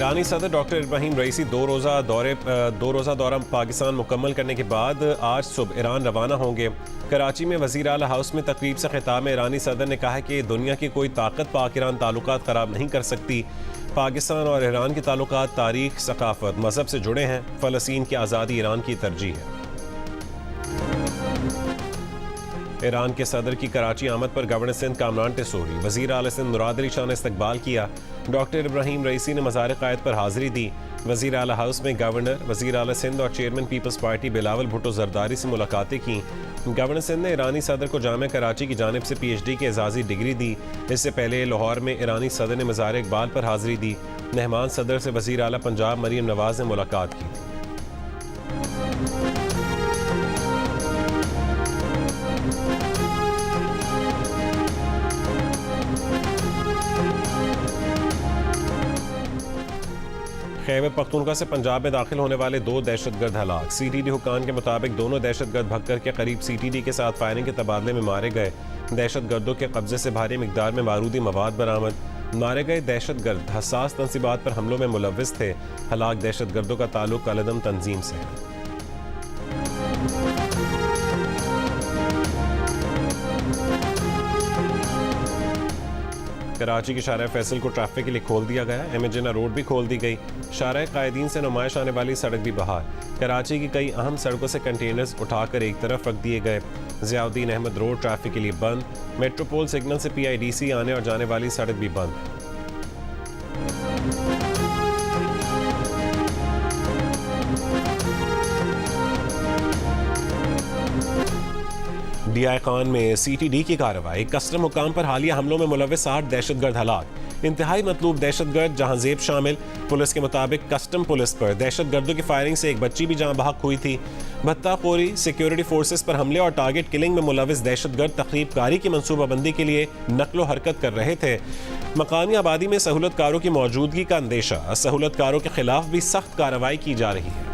ईरानी सदर डॉक्टर इब्राहिम रईसी दो रोज़ा दौरा पाकिस्तान मुकम्मल करने के बाद आज सुबह ईरान रवाना होंगे। कराची में वज़ीर आला हाउस में तकरीब से खिताब में ईरानी सदर ने कहा कि दुनिया की कोई ताकत पाक ईरान ताल्लुकात ख़राब नहीं कर सकती। पाकिस्तान और ईरान के ताल्लुकात तारीख, सकाफत, मज़हब से जुड़े हैं। फ़लस्तीन की आज़ादी ईरान की तरजीह है। ईरान के सदर की कराची आमद पर गवर्नर सिंध कामरान टेसोरी, वज़ीर आला सिंध मुराद अली शाह ने इस्तकबाल किया। डॉक्टर इब्राहिम रईसी ने मज़ार क़ायद पर हाज़िरी दी। वज़ीर आला हाउस में गवर्नर, वज़ीर आला सिंध और chairman peoples party Bilawal Bhutto Zardari से मुलाकातें की। गवर्नर सिंध ने ईरानी सदर को जामिया कराची की जानिब से PhD की एजाज़ी डिग्री दी। इससे पहले लाहौर में ईरानी सदर ने मज़ार इकबाल पर हाज़िरी दी। मेहमान सदर से वज़ीर आला पंजाब मरीम नवाज ने मुलाकात की थी। खैबर पख्तूनख्वा से पंजाब में दाखिल होने वाले 2 दहशतगर्द हलाक। CTD हुक्काम के मुताबिक दोनों दहशतगर्द भक्कर के करीब CTD के साथ फायरिंग के तबादले में मारे गए। दहशतगर्दों के कब्जे से भारी मिकदार में बारूदी मवाद बरामद। मारे गए दहशतगर्द हसास तंसीबात पर हमलों में मुलव्विस थे। हलाक दहशतगर्दों का ताल्लुक अलदम तंजीम से है। कराची के शारा फैसल को ट्रैफिक के लिए खोल दिया गया। एमेजिना रोड भी खोल दी गई। शारा कायदीन से नुमाइश आने वाली सड़क भी बहाल। कराची की कई अहम सड़कों से कंटेनर्स उठाकर एक तरफ रख दिए गए। ज़ियाउद्दीन अहमद रोड ट्रैफिक के लिए बंद। मेट्रोपोल सिग्नल से PIDC आने और जाने वाली सड़क भी बंद है। DI खान में CTD की कार्रवाई। कस्टम हुकाम पर हालिया हमलों में मुलव्विस 8 दहशतगर्द हलाक। इंतहाई मतलूब दहशतगर्द जहांजेब शामिल। पुलिस के मुताबिक कस्टम पुलिस पर दहशतगर्दों की फायरिंग से एक बच्ची भी जहां बहक हुई थी। भत्ताखोरी, सिक्योरिटी फोर्सेस पर हमले और टारगेट किलिंग में मुलव्विस दहशतगर्द तखरीबकारी की मनसूबाबंदी के लिए नकलो हरकत कर रहे थे। मकामी आबादी में सहूलतकारों की मौजूदगी का अंदेशा। सहूलतकारों के खिलाफ भी सख्त कार्रवाई की जा रही है।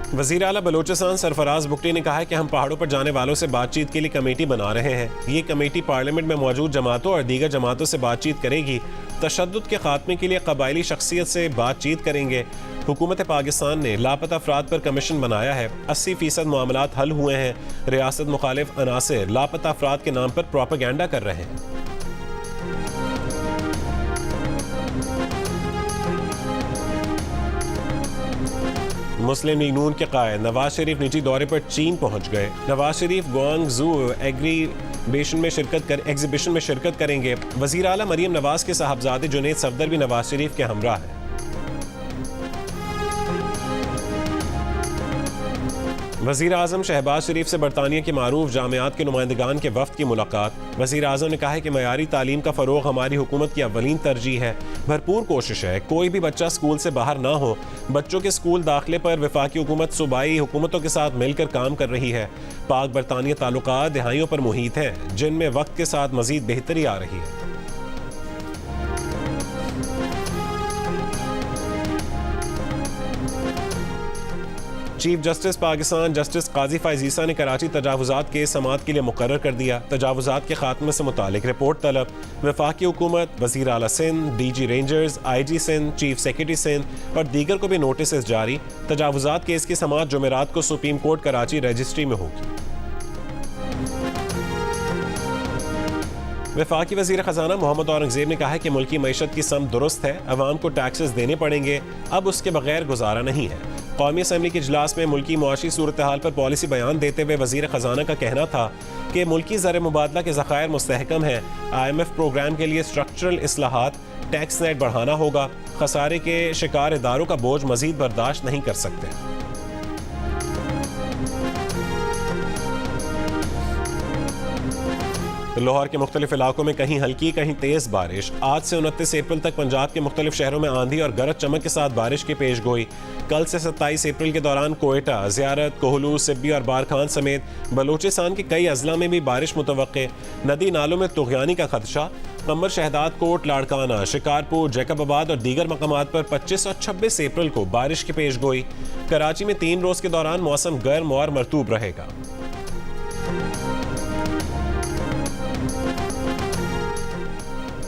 वज़ीर आला बलोचिस्तान सरफराज बुगटी ने कहा है कि हम पहाड़ों पर जाने वालों से बातचीत के लिए कमेटी बना रहे हैं। ये कमेटी पार्लियामेंट में मौजूद जमातों और दीगर जमातों से बातचीत करेगी। तशद्दुद के खात्मे के लिए कबायली शख्सियत से बातचीत करेंगे। हुकूमत पाकिस्तान ने लापता अफराद पर कमीशन बनाया है। 80% मामलात हल हुए हैं। रियासत मुखालिफ अनासिर लापता अफराद के नाम पर प्रोपेगेंडा कर रहे हैं। मुस्लिम लीग नून के कायद नवाज शरीफ निजी दौरे पर चीन पहुंच गए। नवाज शरीफ ग्वांगझू एग्जीबिशन में शिरकत करेंगे। वज़ीर आला मरीम नवाज के साहबजादे जुनैद सफदर भी नवाज शरीफ के हमरा हैं। वज़ीर आज़म शहबाज शरीफ से बरतानिया के मारूफ जामियात के नुमाइंदगान के वफ़द की मुलाकात। वज़ीर आज़म ने कहा है कि मयारी तालीम का फ़रोग़ हमारी हुकूमत की अव्वलीन तरजीह है। भरपूर कोशिश है कोई भी बच्चा स्कूल से बाहर ना हो। बच्चों के स्कूल दाखिले पर वफाकी हुकूमत सूबाई हुकूमतों के साथ मिलकर काम कर रही है। पाक बरतानिया ताल्लुकात दहाइयों पर मुहीत हैं, जिनमें वक्त के साथ मज़ीद बेहतरी आ रही है। चीफ जस्टिस पाकिस्तान जस्टिस काजी फ़ाइज़ ईसा ने कराची तजावुज़ात केस समाअत के लिए मुकर्रर कर दिया। तजावुज़ात के खात्मे से मुतालिक रिपोर्ट तलब। वफाकी हुकूमत, वज़ीर आला Sindh, DG rangers, IG Sindh, chief secretary Sindh और दीगर को भी नोटिस जारी। तजावुज़ात केस की समाअत जुमेरात को सुप्रीम कोर्ट कराची रजिस्ट्री में होगी। वफाकी वज़ीर ख़जाना मोहम्मद औरंगज़ेब ने कहा है कि मुल्की मईशत की सम दुरुस्त है। अवाम को टैक्सेस देने पड़ेंगे, अब उसके बगैर गुजारा नहीं है। कौमी असम्बली के इजलास में मुल्की मुआशी सूरत हाल पर पॉलिसी बयान देते हुए वज़ीर ख़जाना का कहना था कि मुल्की ज़र मुबादला के ज़खायर मुस्तहकम हैं। IMF प्रोग्राम के लिए स्ट्रक्चरल इस्लाहात, टैक्स नेट बढ़ाना होगा। खसारे के शिकार इदारों का बोझ मज़ीद बर्दाश्त नहीं कर सकते। लाहौर के मुख्तलिफ इलाकों में कहीं हल्की कहीं तेज बारिश। आज से 29 अप्रैल तक पंजाब के मुख्तलिफ शहरों में आंधी और गरज चमक के साथ बारिश की पेश गोई। कल से 27 अप्रैल के दौरान कोयटा, ज़ियारत, कोहलू, सिब्बी और बारखान समेत बलूचिस्तान के कई अजला में भी बारिश मुतवक्के। नदी नालों में तुग़यानी का खदशा। कमर, शहदाद कोट, लाड़काना, शिकारपुर, जैकबाबाद और दीगर मकामात पर 25 और 26 अप्रैल को बारिश की पेश गोई। कराची में 3 रोज के दौरान मौसम गर्म और मरतूब रहेगा।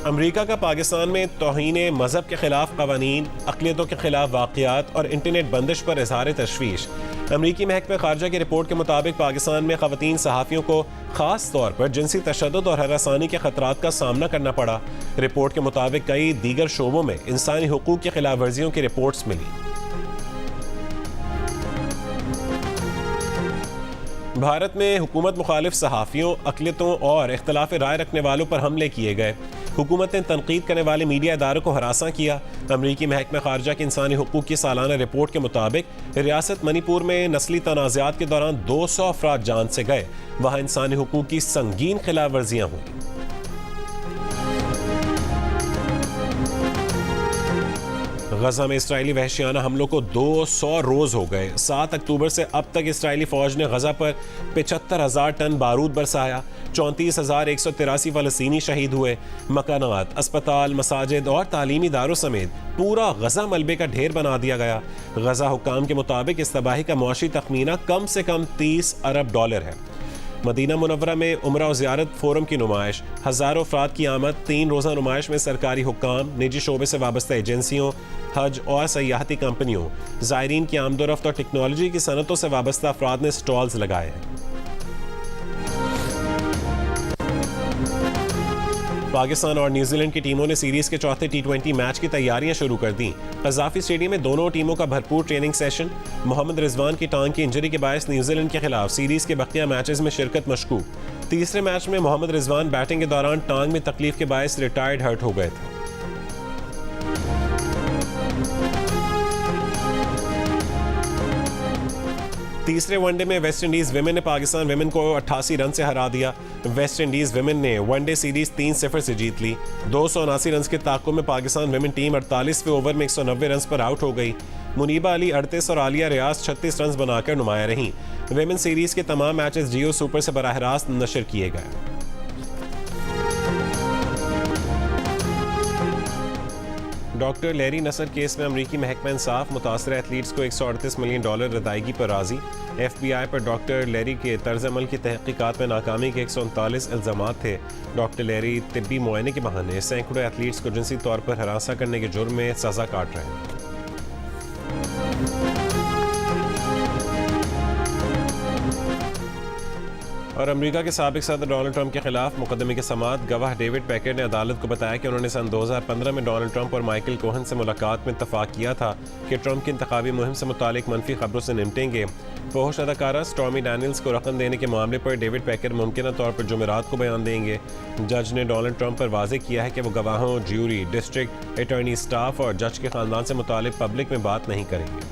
अमरीका का पाकिस्तान में तौहीन मजहब के खिलाफ कवानीन, अक़लियतों के खिलाफ वाक़ियात और इंटरनेट बंदिश पर इज़हार तशवीश। अमरीकी महकमा ख़ारजा की रिपोर्ट के मुताबिक पाकिस्तान में ख़वातीन सहाफ़ियों को ख़ास तौर पर जिनसी तशद्दुद और हरासानी के ख़तरात का सामना करना पड़ा। रिपोर्ट के मुताबिक कई दीगर शोबों में इंसानी हुकूक़ की खिलाफ वर्जियों की रिपोर्ट्स मिली। भारत में हुकूमत मुखालिफ सहाफ़ियों, अक़लियतों और इख्तलाफ राय रखने वालों पर हमले किए गए। हुकूमत ने तनकीद करने वाले मीडिया इदारों को हरासा किया। अमरीकी महकमा ख़ारजा की इंसानी हुकूक़ की सालाना रिपोर्ट के मुताबिक रियासत मणिपुर में नस्ली तनाज़ात के दौरान 200 अफराद जान से गए। वहाँ इंसानी हुकूक़ की संगीन खिलाफ वर्जियाँ हुई। गजा में इस्राएली वहशियाना हमलों को 200 रोज हो गए। 7 अक्टूबर से अब तक इस्राएली फौज ने गजा पर 75,000 टन बारूद बरसाया। 34,183 फ़लस्तीनी शहीद हुए। मकानात, अस्पताल, मसाजिद और तालीमी इदारों समेत पूरा गजा मलबे का ढेर बना दिया गया। गजा हुक्काम के मुताबिक इस तबाही का मुआशी तखमीना कम से कम $30 अरब है। मदीना मुनव्वरा में उम्रा और ज़ियारत फोरम की नुमाइश। हज़ारों अफराद की आमद। 3 रोज़ा नुमाइश में सरकारी हुक्काम, निजी शोबे से वाबस्ता एजेंसियों, हज और सयाहती कंपनियों, ज़ायरीन की आमदोरफ्त और टेक्नोलॉजी की सनतों से वाबस्ता अफराद ने स्टॉल्स लगाए हैं। पाकिस्तान और न्यूजीलैंड की टीमों ने सीरीज के चौथे T20 मैच की तैयारियां शुरू कर दी। कज़ाफ़ी स्टेडियम में दोनों टीमों का भरपूर ट्रेनिंग सेशन। मोहम्मद रिजवान की टांग की इंजरी के बायस न्यूजीलैंड के खिलाफ सीरीज के बकिया मैचेस में शिरकत मशकूक। तीसरे मैच में मोहम्मद रिजवान बैटिंग के दौरान टांग में तकलीफ के बायस रिटायर्ड हर्ट हो गए थे। तीसरे वनडे में वेस्ट इंडीज विमेन ने पाकिस्तान विमेन को 88 रन से हरा दिया। वेस्ट इंडीज विमेन ने वनडे सीरीज 3-0 से जीत ली। 279 रन के ताक़ुब में पाकिस्तान विमेन टीम 48वें ओवर में 190 रन पर आउट हो गई। मुनीबा अली 38 और आलिया रियाज 36 रन बनाकर नुमाया रहीं। विमेन सीरीज के तमाम मैचेस जियो सुपर से बराह रास्त नशर किए गए। डॉक्टर लैरी नसर केस में अमरीकी महकमा इंसाफ मुतासर एथलीट्स को $138 मिलियन अदायगी पर राजी। FBI पर डॉक्टर लैरी के तर्ज अमल की तहकीकात में नाकामी के 139 इल्ज़ामात थे। डॉक्टर लैरी तिब्बी मुआयने के बहाने सैकड़ों एथलीट्स को जिनसी तौर पर हरासा करने के जुर्म में सज़ा काट रहे हैं। और अमेरिका के साबिक सदर डोनाल्ड ट्रंप के खिलाफ मुकदमे के समाअत। गवाह डेविड पैकेट ने अदालत को बताया कि उन्होंने सन 2015 में डोनाल्ड ट्रंप और माइकल कोहन से मुलाकात में इत्तफाक किया था कि ट्रंप की इंतखाबी मुहिम से मुतालिक मनफी खबरों से निपटेंगे। फौश अदाकारा स्टॉर्मी डैनियल्स को रकम देने के मामले पर डेविड पैकेट मुमकिन तौर पर जुमेरात को बयान देंगे। जज ने डोनाल्ड ट्रंप पर वाज़ेह किया है कि वो गवाहों, ज्यूरी, डिस्ट्रिक्ट अटॉर्नी स्टाफ और जज के ख़ानदान से मुतालिक पब्लिक में बात नहीं करेंगे।